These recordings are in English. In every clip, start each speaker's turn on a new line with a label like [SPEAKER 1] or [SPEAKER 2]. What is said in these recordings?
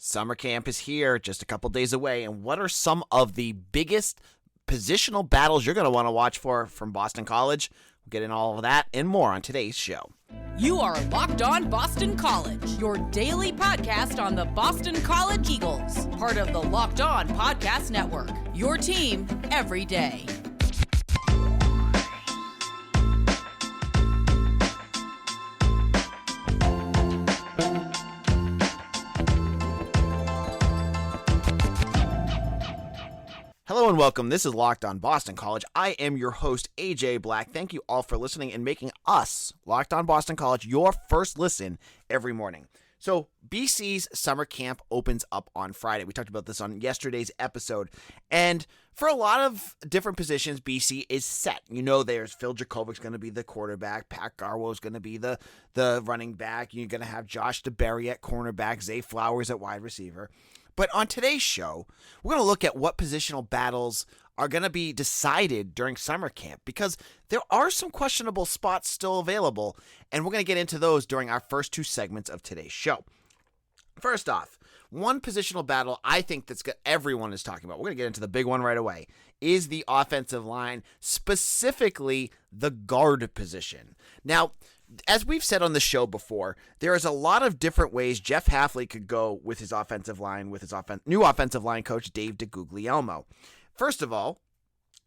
[SPEAKER 1] Summer camp is here, just a couple days away, and what are some of the biggest positional battles you're going to want to watch for from Boston College? We'll get in all of that and more on today's show.
[SPEAKER 2] You are Locked On Boston College, your daily podcast on the Boston College Eagles, part of the Locked On Podcast Network, your team every day.
[SPEAKER 1] Hello and welcome. This is Locked On Boston College. I am your host, AJ Black. Thank you all for listening and making us, Locked On Boston College, your first listen every morning. So BC's summer camp opens up on Friday. We talked about this on yesterday's episode. And for a lot of different positions, BC is set. You know, there's Phil Jacobic's going to be the quarterback. Padre Garwoe is going to be the running back. You're going to have Josh DeBerry at cornerback, Zay Flowers at wide receiver. But on today's show, we're going to look at what positional battles are going to be decided during summer camp because there are some questionable spots still available, and we're going to get into those during our first two segments of today's show. First off, one positional battle I think that's everyone is talking about, we're going to get into the big one right away, is the offensive line, specifically the guard position. Now, as we've said on the show before, there is a lot of different ways Jeff Hafley could go with his offensive line, with his new offensive line coach, Dave DeGuglielmo. First of all,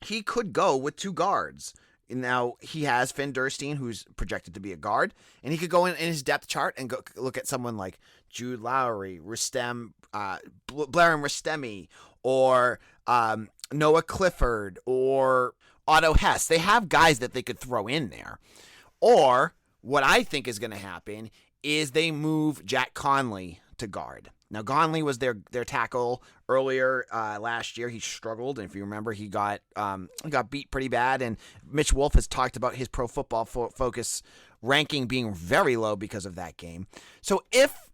[SPEAKER 1] he could go with two guards. Now, he has Finn Durstein, who's projected to be a guard, and he could go in his depth chart and go look at someone like Jude Lowry, Blaren Ristemi, or Noah Clifford, or Otto Hess. They have guys that they could throw in there. Or what I think is going to happen is they move Jack Conley to guard. Now, Conley was their tackle earlier last year. He struggled, and if you remember, he got beat pretty bad. And Mitch Wolf has talked about his Pro Football Focus ranking being very low because of that game. So if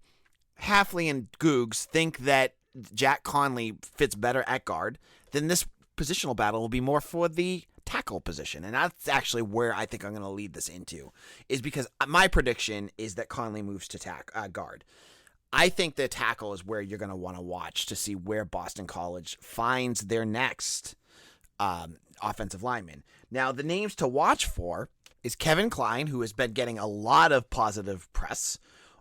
[SPEAKER 1] Hafley and Googs think that Jack Conley fits better at guard, then this positional battle will be more for the tackle position. And that's actually where I think I'm going to lead this into, is because my prediction is that Conley moves to guard. I think the tackle is where you're going to want to watch to see where Boston College finds their next offensive lineman. Now, the names to watch for is Kevin Klein, who has been getting a lot of positive press,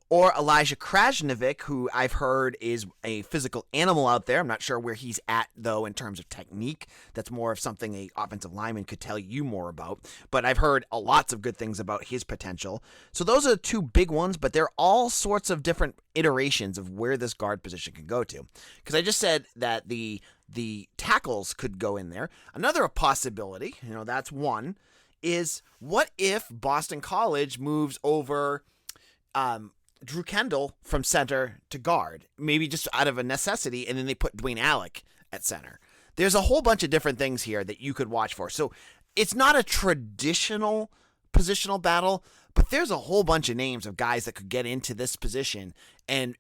[SPEAKER 1] or Elijah Krajnovic, who I've heard is a physical animal out there. I'm not sure where he's at, though, in terms of technique. That's more of something an offensive lineman could tell you more about. But I've heard lots of good things about his potential. So those are the two big ones, but they're all sorts of different iterations of where this guard position can go to. Because I just said that the tackles could go in there. Another possibility, that's one, is what if Boston College moves over Drew Kendall from center to guard, maybe just out of a necessity, and then they put Dwayne Alec at center. There's a whole bunch of different things here that you could watch for. So it's not a traditional positional battle, but there's a whole bunch of names of guys that could get into this position and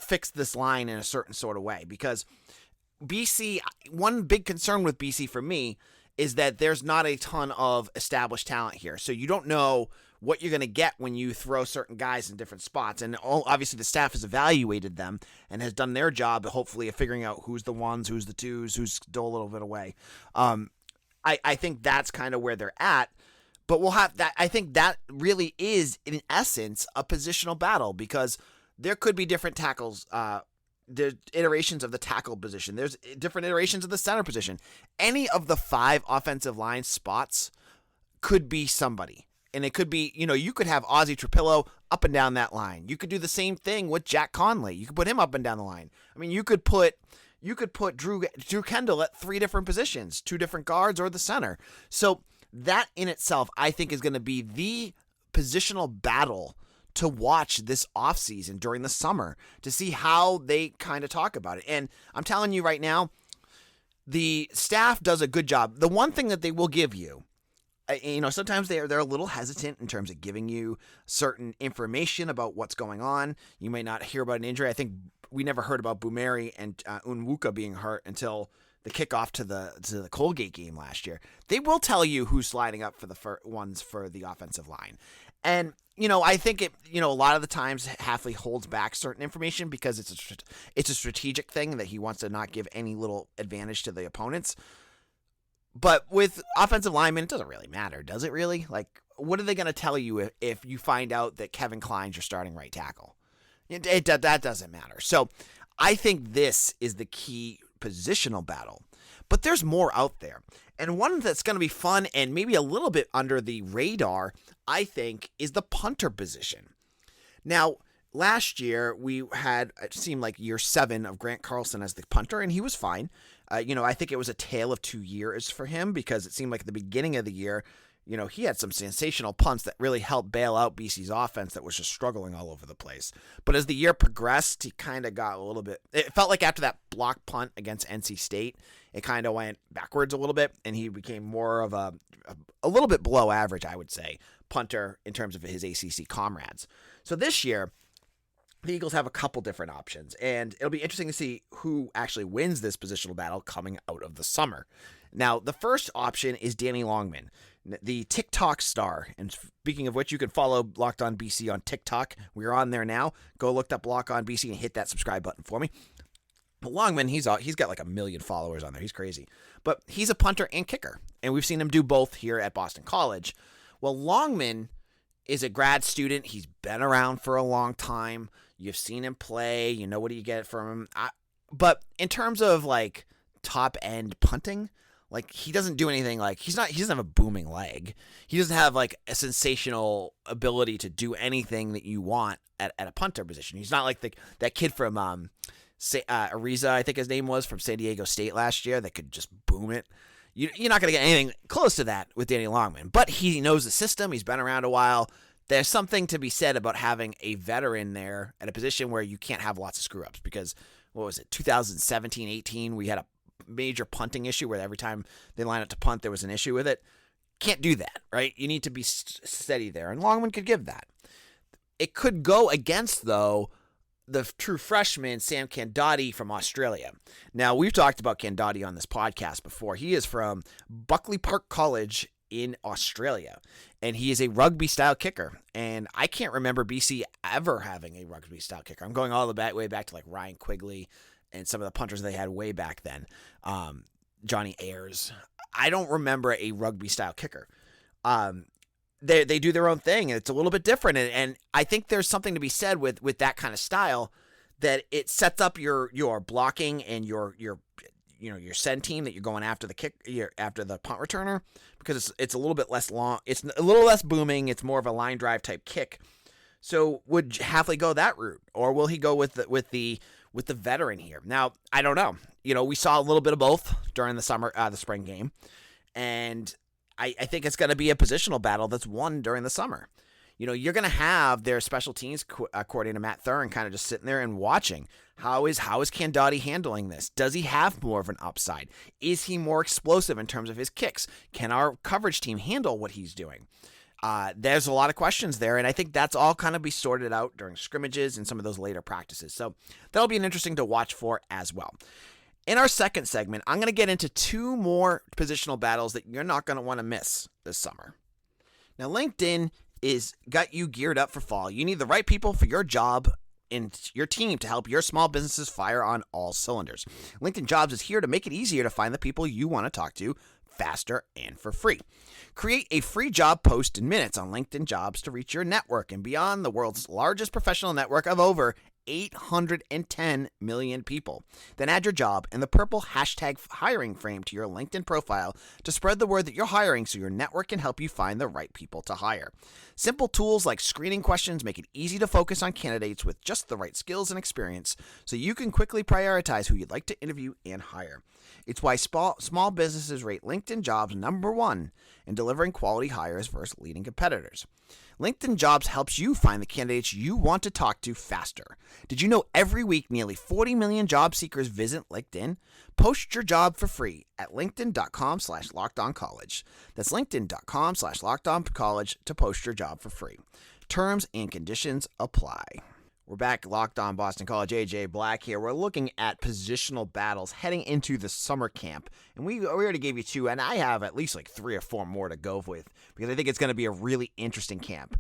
[SPEAKER 1] fix this line in a certain sort of way. Because BC, one big concern with BC for me is that there's not a ton of established talent here. So you don't know what you're going to get when you throw certain guys in different spots. And obviously the staff has evaluated them and has done their job, hopefully, of figuring out who's the ones, who's the twos, who's still a little bit away. I think that's kind of where they're at. But we'll have that. I think that really is, in essence, a positional battle, because there could be different tackles. There's iterations of the tackle position. There's different iterations of the center position. Any of the 5 offensive line spots could be somebody. And it could be, you could have Ozzie Trapillo up and down that line. You could do the same thing with Jack Conley. You could put him up and down the line. I mean, you could put Drew Kendall at 3 different positions, 2 different guards or the center. So that in itself, I think, is going to be the positional battle to watch this offseason during the summer to see how they kind of talk about it. And I'm telling you right now, the staff does a good job. The one thing that they will give you, sometimes they're a little hesitant in terms of giving you certain information about what's going on. You may not hear about an injury. I think we never heard about Boumeri and Unwuka being hurt until the kickoff to the Colgate game last year. They will tell you who's sliding up for the ones for the offensive line. And, I think a lot of the times Hafley holds back certain information because it's a strategic thing that he wants to not give any little advantage to the opponents. But with offensive linemen, it doesn't really matter, does it really? Like, what are they going to tell you if you find out that Kevin Klein's your starting right tackle? That doesn't matter. So I think this is the key positional battle. But there's more out there. And one that's going to be fun and maybe a little bit under the radar, I think, is the punter position. Now, last year, we had, it seemed like year 7 of Grant Carlson as the punter, and he was fine. I think it was a tale of 2 years for him because it seemed like at the beginning of the year, he had some sensational punts that really helped bail out BC's offense that was just struggling all over the place. But as the year progressed, he kind of got a little bit, it felt like after that block punt against NC State, it kind of went backwards a little bit, and he became more of a little bit below average, I would say, punter in terms of his ACC comrades. So this year, the Eagles have a couple different options, and it'll be interesting to see who actually wins this positional battle coming out of the summer. Now, the first option is Danny Longman, the TikTok star. And speaking of which, you can follow Locked On BC on TikTok. We're on there now. Go look up Locked On BC and hit that subscribe button for me. But Longman, he's got like 1 million followers on there. He's crazy. But he's a punter and kicker, and we've seen him do both here at Boston College. Well, Longman is a grad student. He's been around for a long time. You've seen him play. You know what you get from him. But in terms of like top end punting, like he doesn't do anything like he doesn't have a booming leg. He doesn't have like a sensational ability to do anything that you want at a punter position. He's not like that kid from Ariza, I think his name was, from San Diego State last year that could just boom it. You're not going to get anything close to that with Danny Longman. But he knows the system. He's been around a while. There's something to be said about having a veteran there at a position where you can't have lots of screw-ups because, 2017-18, we had a major punting issue where every time they line up to punt, there was an issue with it. Can't do that, right? You need to be steady there, and Longman could give that. It could go against, though, the true freshman, Sam Candotti from Australia. Now, we've talked about Candotti on this podcast before. He is from Buckley Park College in Australia, and he is a rugby-style kicker. And I can't remember BC ever having a rugby-style kicker. I'm going all the way back to like Ryan Quigley and some of the punters they had way back then. Johnny Ayers. I don't remember a rugby-style kicker. They do their own thing, and it's a little bit different. And I think there's something to be said with that kind of style, that it sets up your blocking and your send team that you're going after after the punt returner, because it's a little bit less long. It's a little less booming. It's more of a line drive type kick. So would Hafley go that route, or will he go with the veteran here? Now, I don't know. We saw a little bit of both during the spring game, and I think it's going to be a positional battle that's won during the summer. You're going to have their special teams coordinator, Matt Thurin, kind of just sitting there and watching. How is Candotti handling this? Does he have more of an upside? Is he more explosive in terms of his kicks? Can our coverage team handle what he's doing? There's a lot of questions there, and I think that's all kind of be sorted out during scrimmages and some of those later practices. So that'll be an interesting to watch for as well. In our second segment, I'm going to get into 2 more positional battles that you're not going to want to miss this summer. Now, LinkedIn is got you geared up for fall. You need the right people for your job and your team to help your small businesses fire on all cylinders. LinkedIn Jobs is here to make it easier to find the people you want to talk to faster and for free. Create a free job post in minutes on LinkedIn Jobs to reach your network and beyond, the world's largest professional network of over 810 million people. Then add your job and the purple hashtag hiring frame to your LinkedIn profile to spread the word that you're hiring so your network can help you find the right people to hire. Simple tools like screening questions make it easy to focus on candidates with just the right skills and experience so you can quickly prioritize who you'd like to interview and hire. It's why small businesses rate LinkedIn Jobs #1 in delivering quality hires versus leading competitors. LinkedIn Jobs helps you find the candidates you want to talk to faster. Did you know every week nearly 40 million job seekers visit LinkedIn? Post your job for free at linkedin.com/lockedoncollege. That's linkedin.com/lockedoncollege to post your job for free. Terms and conditions apply. We're back, Locked On Boston College. AJ Black here. We're looking at positional battles heading into the summer camp. And we already gave you 2, and I have at least like 3 or 4 more to go with because I think it's going to be a really interesting camp.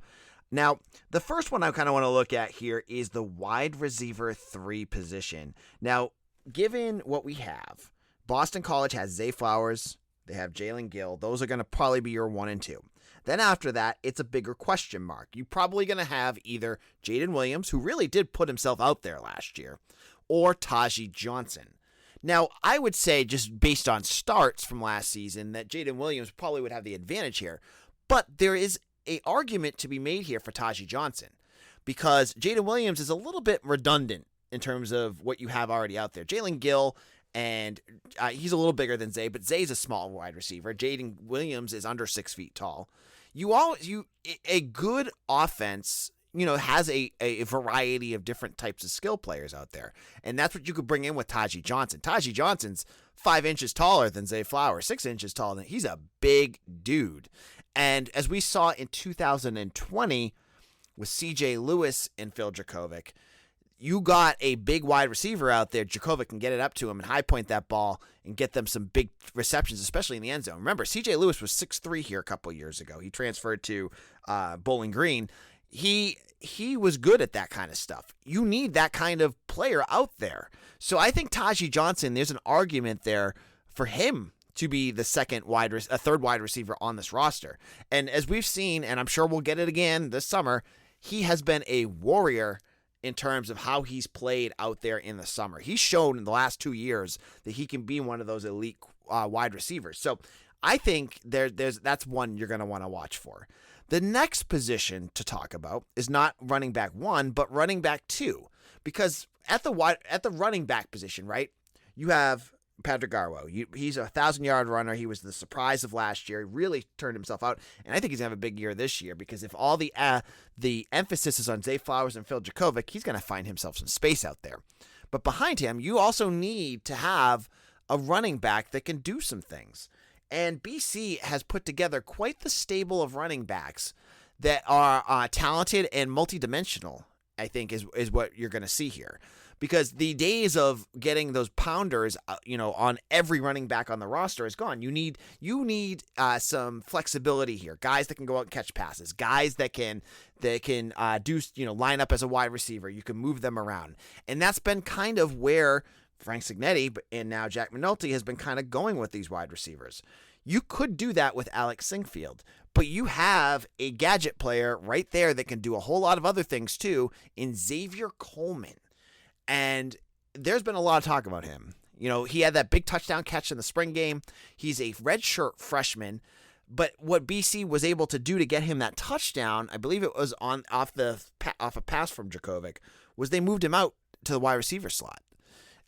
[SPEAKER 1] Now, the first one I kind of want to look at here is the wide receiver 3 position. Now, given what we have, Boston College has Zay Flowers, they have Jalen Gill. Those are going to probably be your 1 and 2. Then after that, it's a bigger question mark. You're probably going to have either Jaden Williams, who really did put himself out there last year, or Taji Johnson. Now, I would say, just based on starts from last season, that Jaden Williams probably would have the advantage here. But there is an argument to be made here for Taji Johnson, because Jaden Williams is a little bit redundant in terms of what you have already out there. Jalen Gill, and he's a little bigger than Zay, but Zay's a small wide receiver. Jaden Williams is under 6 feet tall. A good offense, has a variety of different types of skill players out there. And that's what you could bring in with Taji Johnson. Taji Johnson's 5 inches taller than Zay Flowers, 6 inches taller than, he's a big dude. And as we saw in 2020 with CJ Lewis and Phil Dracovic, you got a big wide receiver out there. Dracovic can get it up to him and high point that ball and get them some big receptions, especially in the end zone. Remember, CJ Lewis was 6'3" here a couple of years ago. He transferred to Bowling Green. He was good at that kind of stuff. You need that kind of player out there. So I think Taji Johnson, there's an argument there for him to be the third wide receiver on this roster. And as we've seen, and I'm sure we'll get it again this summer, he has been a warrior in terms of how he's played out there in the summer. He's shown in the last 2 years that he can be one of those elite wide receivers. So I think that's one you're going to want to watch for. The next position to talk about is not running back 1, but running back 2, because at the running back position, right, you have Padre Garwoe. He's a 1,000-yard runner. He was the surprise of last year. He really turned himself out, and I think he's going to have a big year this year, because if all the emphasis is on Zay Flowers and Phil Dracovic, he's going to find himself some space out there. But behind him, you also need to have a running back that can do some things. And BC has put together quite the stable of running backs that are talented and multidimensional, I think, is what you're going to see here. Because the days of getting those pounders, on every running back on the roster is gone. You need some flexibility here. Guys that can go out and catch passes. Guys that can line up as a wide receiver. You can move them around. And that's been kind of where Frank Signetti and now Jack Minotti has been kind of going with these wide receivers. You could do that with Alex Singfield, but you have a gadget player right there that can do a whole lot of other things too in Xavier Coleman. And there's been a lot of talk about him. He had that big touchdown catch in the spring game. He's a redshirt freshman, but what BC was able to do to get him that touchdown, I believe it was off a pass from Dracovic, was they moved him out to the wide receiver slot.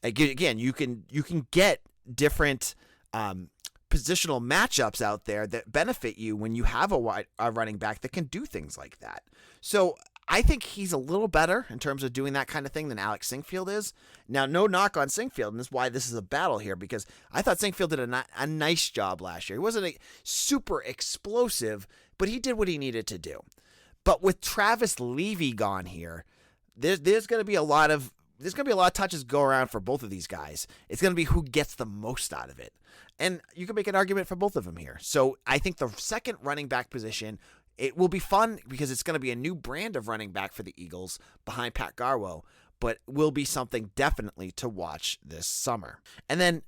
[SPEAKER 1] Again, you can get different positional matchups out there that benefit you when you have a running back that can do things like that. So I think he's a little better in terms of doing that kind of thing than Alex Singfield is. Now, no knock on Singfield, and this is why this is a battle here, because I thought Singfield did a nice job last year. He wasn't super explosive, but he did what he needed to do. But with Travis Levy gone here, there's going to be a lot of touches go around for both of these guys. It's going to be who gets the most out of it. And you can make an argument for both of them here. So I think the second running back position, it will be fun because it's going to be a new brand of running back for the Eagles behind Pat Garwoe, but will be something definitely to watch this summer. And then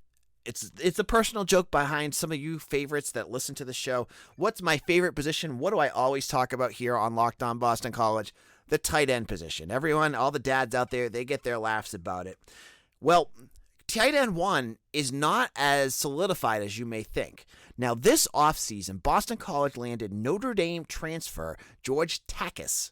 [SPEAKER 1] it's a personal joke behind some of you favorites that listen to the show. What's my favorite position? What do I always talk about here on Locked On Boston College? The tight end position. Everyone, all the dads out there, they get their laughs about it. Well, tight end 1 is not as solidified as you may think. Now, this offseason, Boston College landed Notre Dame transfer George Takis,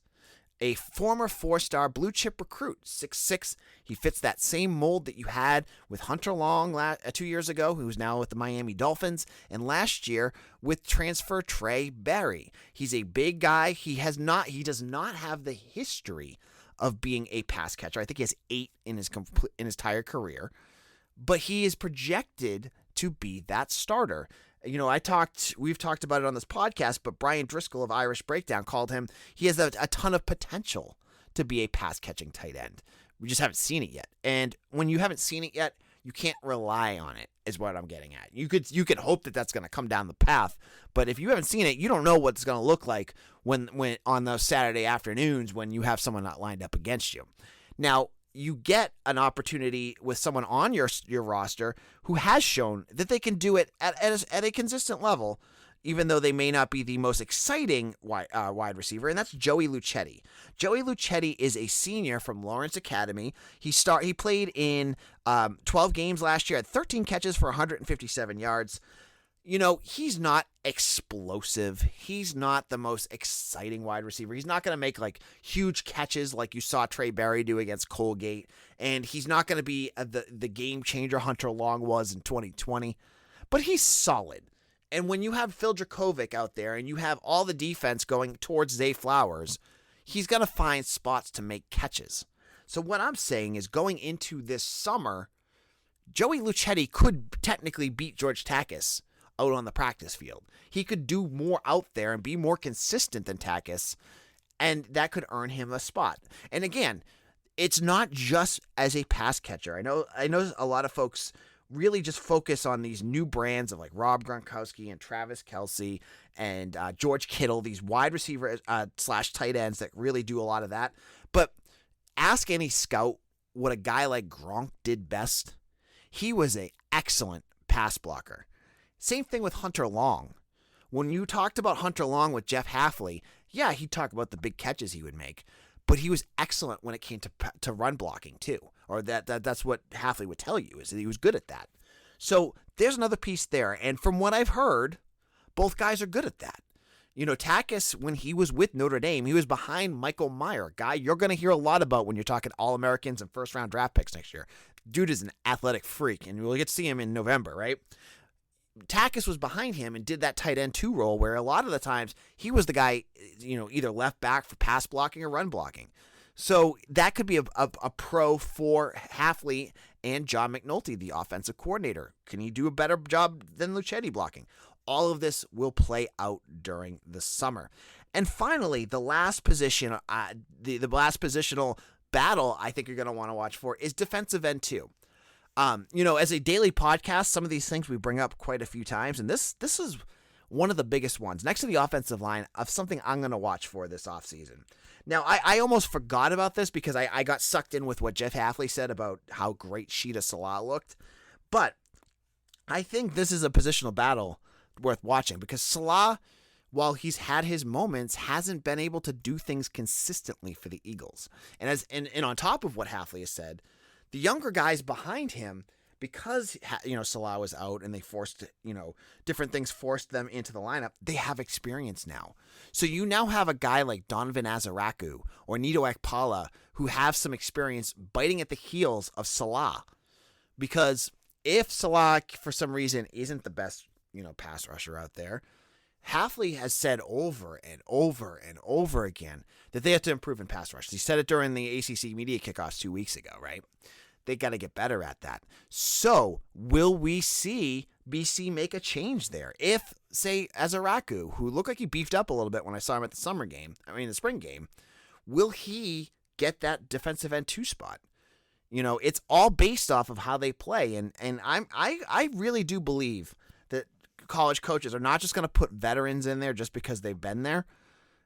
[SPEAKER 1] a former 4-star blue chip recruit, 6'6". He fits that same mold that you had with Hunter Long 2 years ago, who's now with the Miami Dolphins, and last year with transfer Trey Barry. He's a big guy. He does not have the history of being a pass catcher. I think he has 8 in his entire career, but he is projected to be that starter. We've talked about it on this podcast, but Brian Driscoll of Irish Breakdown called him, he has a ton of potential to be a pass-catching tight end. We just haven't seen it yet. And when you haven't seen it yet, You can't rely on it, is what I'm getting at. You could hope that that's going to come down the path, but if you haven't seen it, you don't know what it's going to look like when on those Saturday afternoons when you have someone not lined up against you. Now, you get an opportunity with someone on your roster who has shown that they can do it at a consistent level, even though they may not be the most exciting wide receiver, and that's Joey Luchetti. Joey Luchetti is a senior from Lawrence Academy. He played in 12 games last year, had 13 catches for 157 yards. You know, he's not explosive. He's not the most exciting wide receiver. He's not going to make like huge catches like you saw Trey Berry do against Colgate, and he's not going to be the game changer Hunter Long was in 2020, but he's solid. And when you have Phil Dracovic out there and you have all the defense going towards Zay Flowers, he's going to find spots to make catches. So what I'm saying is going into this summer, Joey Luchetti could technically beat George Takis out on the practice field. He could do more out there and be more consistent than Takis, and that could earn him a spot. And again, it's not just as a pass catcher. I know a lot of folks really just focus on these new brands of like Rob Gronkowski and Travis Kelce and George Kittle, these wide receiver / tight ends that really do a lot of that. But ask any scout what a guy like Gronk did best. He was an excellent pass blocker. Same thing with Hunter Long. When you talked about Hunter Long with Jeff Hafley, yeah, he'd talk about the big catches he would make, but he was excellent when it came to run blocking too. Or that's what Hafley would tell you, is that he was good at that. So there's another piece there. And from what I've heard, both guys are good at that. You know, Takis, when he was with Notre Dame, he was behind Michael Mayer, a guy you're going to hear a lot about when you're talking All-Americans and first-round draft picks next year. Dude is an athletic freak, and we'll get to see him in November, right? Takis was behind him and did that tight end 2 role where a lot of the times he was the guy, you know, either left back for pass blocking or run blocking. So that could be a pro for Hafley and John McNulty, the offensive coordinator. Can he do a better job than Luchetti blocking? All of this will play out during the summer. And finally, the last position, the last positional battle I think you're going to want to watch for is defensive end 2. You know, as a daily podcast, some of these things we bring up quite a few times, and this is one of the biggest ones, next to the offensive line, of something I'm going to watch for this offseason. Now, I almost forgot about this because I got sucked in with what Jeff Hafley said about how great Sheeta Salah looked, but I think this is a positional battle worth watching because Salah, while he's had his moments, hasn't been able to do things consistently for the Eagles. And on top of what Hafley has said, the younger guys behind him, because, you know, Salah was out and they forced, you know, different things forced them into the lineup, they have experience now. So you now have a guy like Donovan Azaraku or Nito Ekpala who have some experience biting at the heels of Salah. Because if Salah, for some reason, isn't the best, you know, pass rusher out there, Hafley has said over and over and over again that they have to improve in pass rush. He said it during the ACC media kickoffs 2 weeks ago, right? They got to get better at that. So will we see BC make a change there? If, say, Azaraku, who looked like he beefed up a little bit when I saw him at the spring game, will he get that defensive end 2 spot? You know, it's all based off of how they play. And I really do believe that college coaches are not just going to put veterans in there just because they've been there.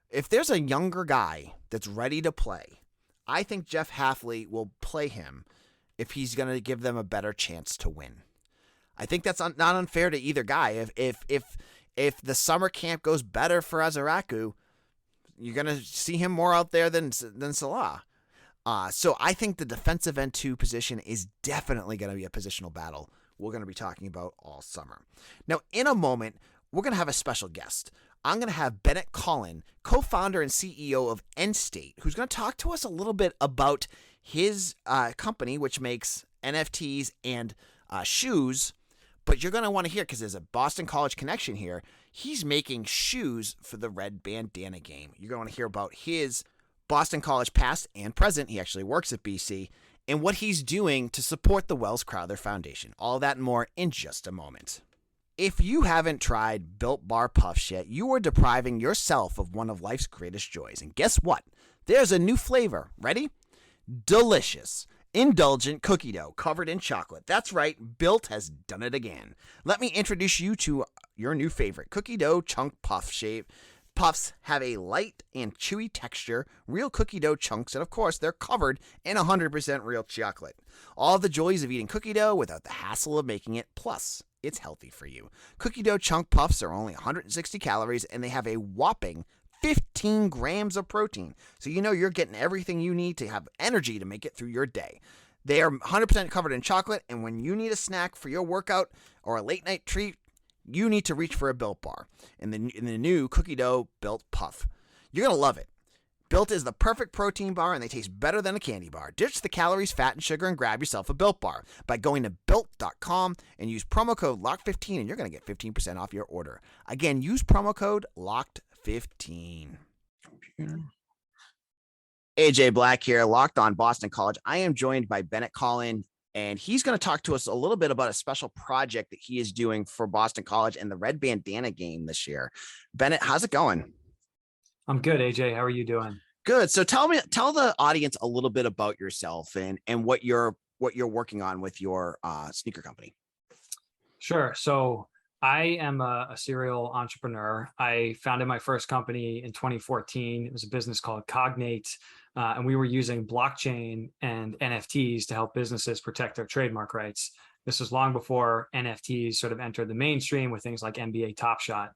[SPEAKER 1] If there's a younger guy that's ready to play, I think Jeff Hafley will play him if he's going to give them a better chance to win. I think that's not unfair to either guy. If the summer camp goes better for Azaraku, you're going to see him more out there than Salah. So I think the defensive end 2 position is definitely going to be a positional battle we're going to be talking about all summer. Now, in a moment, we're going to have a special guest. I'm going to have Bennett Collen, co-founder and CEO of N-State, who's going to talk to us a little bit about his company, which makes NFTs and shoes. But you're going to want to hear, because there's a Boston College connection here, he's making shoes for the Red Bandana game. You're going to want to hear about his Boston College past and present. He actually works at BC. And what he's doing to support the Welles Crowther Foundation. All that and more in just a moment. If you haven't tried Built Bar Puffs yet, you are depriving yourself of one of life's greatest joys. And guess what? There's a new flavor. Ready? Delicious. Indulgent cookie dough covered in chocolate. That's right, Built has done it again. Let me introduce you to your new favorite, cookie dough chunk puff shape. Puffs have a light and chewy texture, real cookie dough chunks, and of course, they're covered in 100% real chocolate. All the joys of eating cookie dough without the hassle of making it, plus it's healthy for you. Cookie dough chunk puffs are only 160 calories, and they have a whopping 15 grams of protein. So you know you're getting everything you need to have energy to make it through your day. They are 100% covered in chocolate, and when you need a snack for your workout or a late night treat, you need to reach for a Built bar in the new cookie dough Built Puff. You're going to love it. Built is the perfect protein bar, and they taste better than a candy bar. Ditch the calories, fat, and sugar and grab yourself a Built bar by going to Built.com and use promo code LOCKED15, and you're going to get 15% off your order. Again, use promo code LOCKED15. AJ Black here, Locked on Boston College. I am joined by Bennett Collen, and he's going to talk to us a little bit about a special project that he is doing for Boston College and the Red Bandana game this year. Bennett, how's it going?
[SPEAKER 3] I'm good, AJ. How are you doing?
[SPEAKER 1] Good. So tell the audience a little bit about yourself and what you're working on with your sneaker company.
[SPEAKER 3] Sure. So I am a serial entrepreneur. I founded my first company in 2014. It was a business called Cognate, and we were using blockchain and NFTs to help businesses protect their trademark rights. This was long before NFTs sort of entered the mainstream with things like NBA Top Shot.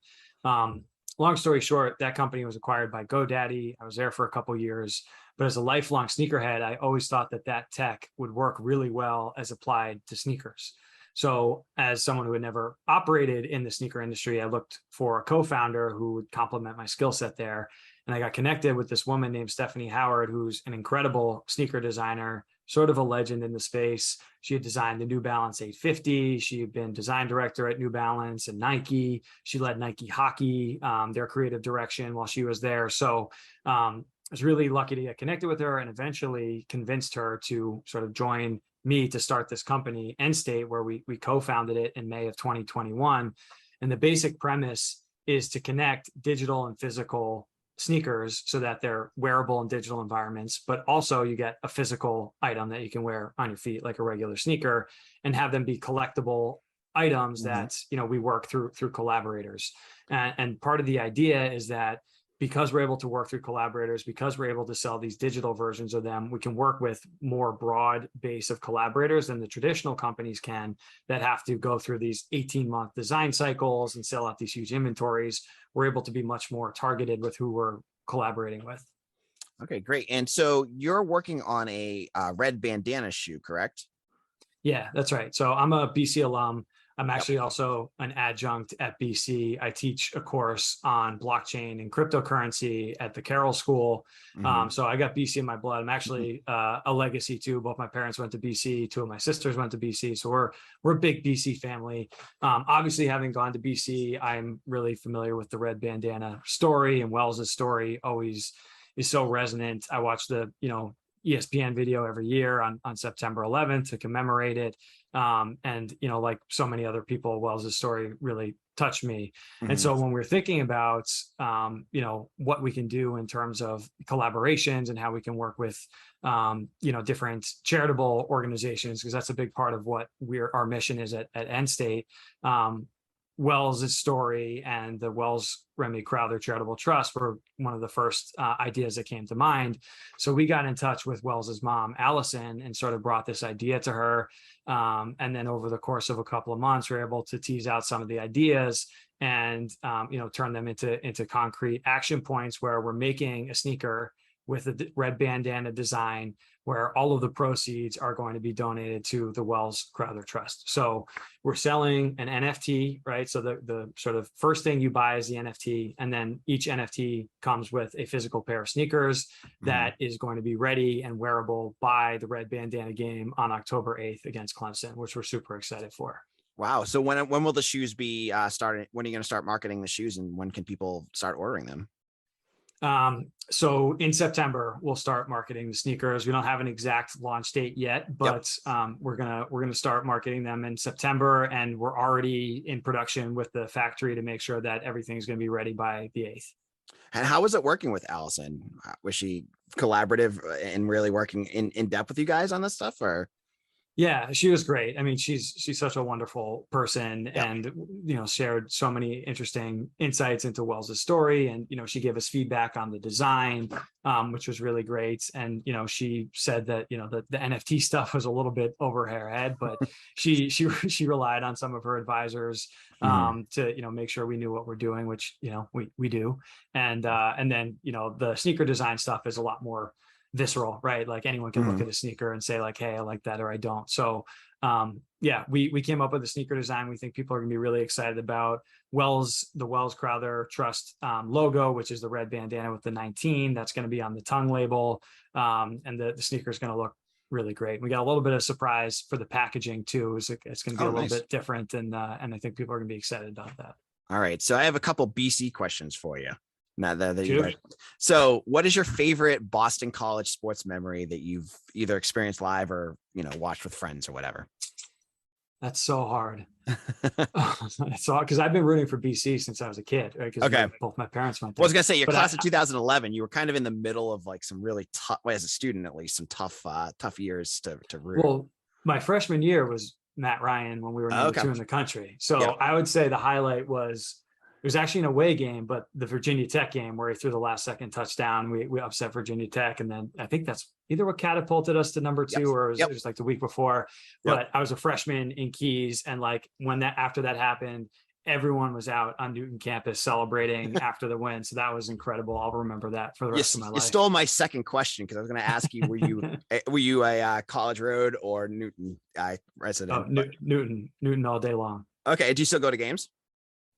[SPEAKER 3] Long story short, that company was acquired by GoDaddy. I was there for a couple of years, but as a lifelong sneakerhead, I always thought that tech would work really well as applied to sneakers. So as someone who had never operated in the sneaker industry, I looked for a co-founder who would complement my skill set there. And I got connected with this woman named Stephanie Howard, who's an incredible sneaker designer, sort of a legend in the space. She had designed the New Balance 850. She had been design director at New Balance and Nike. She led Nike Hockey, their creative direction while she was there. So I was really lucky to get connected with her and eventually convinced her to sort of join me to start this company, End State, where we co-founded it in May of 2021. And the basic premise is to connect digital and physical sneakers so that they're wearable in digital environments, but also you get a physical item that you can wear on your feet like a regular sneaker and have them be collectible items that, you know, we work through collaborators. And part of the idea is that because we're able to work through collaborators, because we're able to sell these digital versions of them, we can work with more broad base of collaborators than the traditional companies can that have to go through these 18-month design cycles and sell out these huge inventories. We're able to be much more targeted with who we're collaborating with.
[SPEAKER 1] Okay, great. And so you're working on a Red Bandana shoe, correct?
[SPEAKER 3] Yeah, that's right. So I'm a BC alum. I'm actually also an adjunct at BC. I teach a course on blockchain and cryptocurrency at the Carroll School. So I got BC in my blood. I'm actually a legacy too. Both my parents went to BC. Two of my sisters went to BC. So we're a big BC family. Obviously, having gone to BC, I'm really familiar with the Red Bandana story, and Welles's story always is so resonant. I watch the ESPN video every year on September 11th to commemorate it. And, like so many other people, Welles's story really touched me. And so when we're thinking about, what we can do in terms of collaborations and how we can work with, different charitable organizations, because that's a big part of what our mission is at End State. Welles's story and the Welles Crowther Charitable Trust were one of the first ideas that came to mind. So we got in touch with Welles's mom, Allison, and sort of brought this idea to her. And then over the course of a couple of months, we were able to tease out some of the ideas and, turn them into concrete action points where we're making a sneaker with a Red Bandana design where all of the proceeds are going to be donated to the Welles Crowther Trust. So we're selling an NFT, right? So the sort of first thing you buy is the NFT, and then each NFT comes with a physical pair of sneakers that is going to be ready and wearable by the Red Bandana game on October 8th against Clemson, which we're super excited for.
[SPEAKER 1] Wow. So when will the shoes be started? When are you going to start marketing the shoes, and when can people start ordering them?
[SPEAKER 3] So in September, we'll start marketing the sneakers. We don't have an exact launch date yet, but we're gonna start marketing them in September, and we're already in production with the factory to make sure that everything's going to be ready by the 8th.
[SPEAKER 1] And how was it working with Allison? Was she collaborative and really working in depth with you guys on this stuff, or?
[SPEAKER 3] Yeah, she was great. I mean, she's such a wonderful person,
[SPEAKER 1] Yeah.
[SPEAKER 3] and shared so many interesting insights into Wells's story, and she gave us feedback on the design, which was really great. And she said that the NFT stuff was a little bit over her head, but she relied on some of her advisors to make sure we knew what we're doing, which we do. And then the sneaker design stuff is a lot more visceral, right? Like anyone can look at a sneaker and say like, hey, I like that or I don't. So we came up with a sneaker design we think people are gonna be really excited about. The Welles Crowther Trust logo, which is the red bandana with the 19, that's going to be on the tongue label, and the sneaker is going to look really great. We got a little bit of surprise for the packaging too. It's going to be a little bit different, and I think people are going to be excited about that.
[SPEAKER 1] All right, so I have a couple BC questions for you. So what is your favorite Boston College sports memory that you've either experienced live or watched with friends or whatever?
[SPEAKER 3] That's so hard. It's all because I've been rooting for BC since I was a kid, right? Because both my parents went there.
[SPEAKER 1] Well, I was gonna say your class of 2011, you were kind of in the middle of like some really tough, as a student at least, some tough years to root.
[SPEAKER 3] Well, my freshman year was Matt Ryan when we were number 2 in the country. So I would say the highlight was, it was actually an away game, but the Virginia Tech game where he threw the last second touchdown, we upset Virginia Tech. And then I think that's either what catapulted us to number 2 or it was like the week before. But I was a freshman in Keys. And like after that happened, everyone was out on Newton campus celebrating after the win. So that was incredible. I'll remember that for the rest of my life.
[SPEAKER 1] You stole my second question because I was going to ask you, were you a College Road or Newton resident?
[SPEAKER 3] Oh, Newton all day long.
[SPEAKER 1] Okay. Do you still go to games?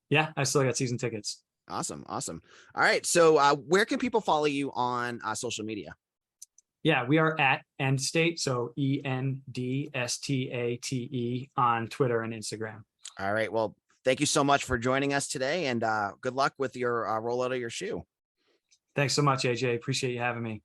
[SPEAKER 3] Yeah, I still got season tickets.
[SPEAKER 1] Awesome. All right. So where can people follow you on social media?
[SPEAKER 3] Yeah, we are at Endstate. So ENDSTATE on Twitter and Instagram.
[SPEAKER 1] All right. Well, thank you so much for joining us today, and good luck with your rollout of your shoe.
[SPEAKER 3] Thanks so much, AJ. Appreciate you having me.